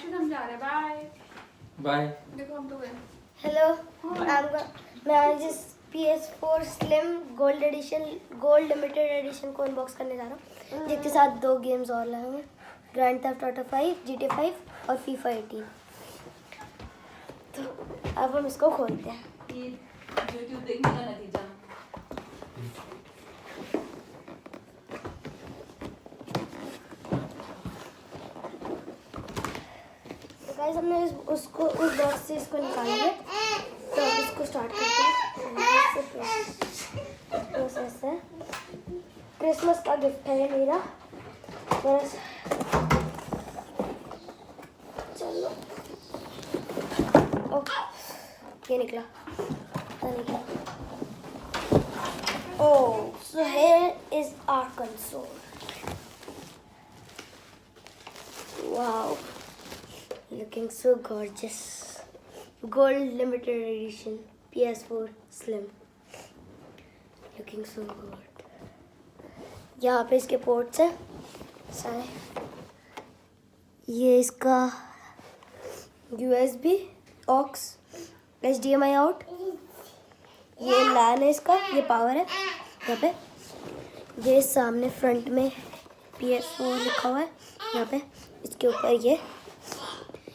Bye. Hello, मैं आज इस PS4 slim gold limited edition को अनबॉक्स करने जा रहा हूँ, जिसके साथ 2 गेम्स और लाए हैं, ग्रैंड थेफ्ट ऑटो 5, GTA 5 और FIFA 18। तो अब हम इसको खोलते हैं। YouTube देखने का नतीजा। तो गाइस हमने उस बॉक्स से इसको निकाल लिया, तो अब इसको स्टार्ट करते हैं। प्रोसेस है, क्रिसमस का गिफ्ट है ये मेरा। बस चलो, ओके ये निकला। ओह, so here is our console. Wow, looking so gorgeous. Gold limited edition PS4 Slim. Looking so good. यहाँ पे इसके पोर्ट्स हैं सारे। ये इसका USB, aux, HDMI आउट, ये लैन है इसका, ये पावर है यहाँ पे। ये सामने फ्रंट में PS4 लिखा हुआ है यहाँ पे। इसके ऊपर ये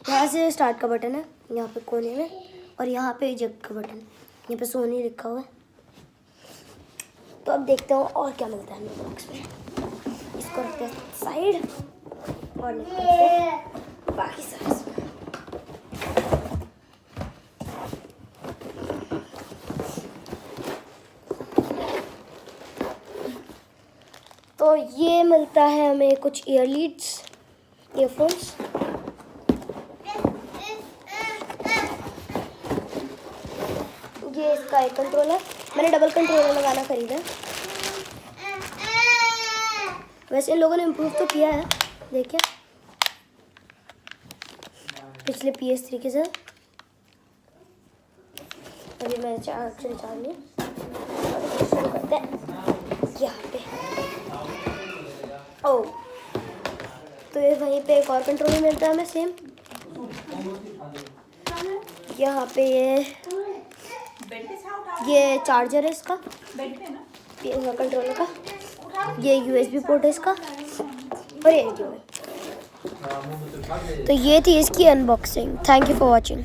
यहाँ से स्टार्ट का बटन है यहाँ पे कोने में, और यहाँ पे इजेक्ट का बटन, यहाँ पे सोनी लिखा हुआ है। तो अब देखते हैं और क्या मिलता है हमें बॉक्स में। इसको रखते हैं साइड और निकालते हैं बाकी सारा सामान। तो ये मिलता है हमें कुछ ईयरलीड्स, ईयरफोन्स। ये इसका एक कंट्रोलर, मैंने डबल कंट्रोलर लगाना खरीदा। वैसे इन लोगों ने इम्प्रूव तो किया है, देखिए पिछले PS3 के साथ। अभी मैं चार्ज लिया और शुरू करते हैं यहाँ पे। ओह, तो ये वहीं पे एक और कंट्रोलर मिलता है हमें सेम। यहाँ पे ये चार्जर है इसका, ये कंट्रोलर का, ये USB पोर्ट है इसका, और ये है। तो ये थी इसकी unboxing. Thank you for watching.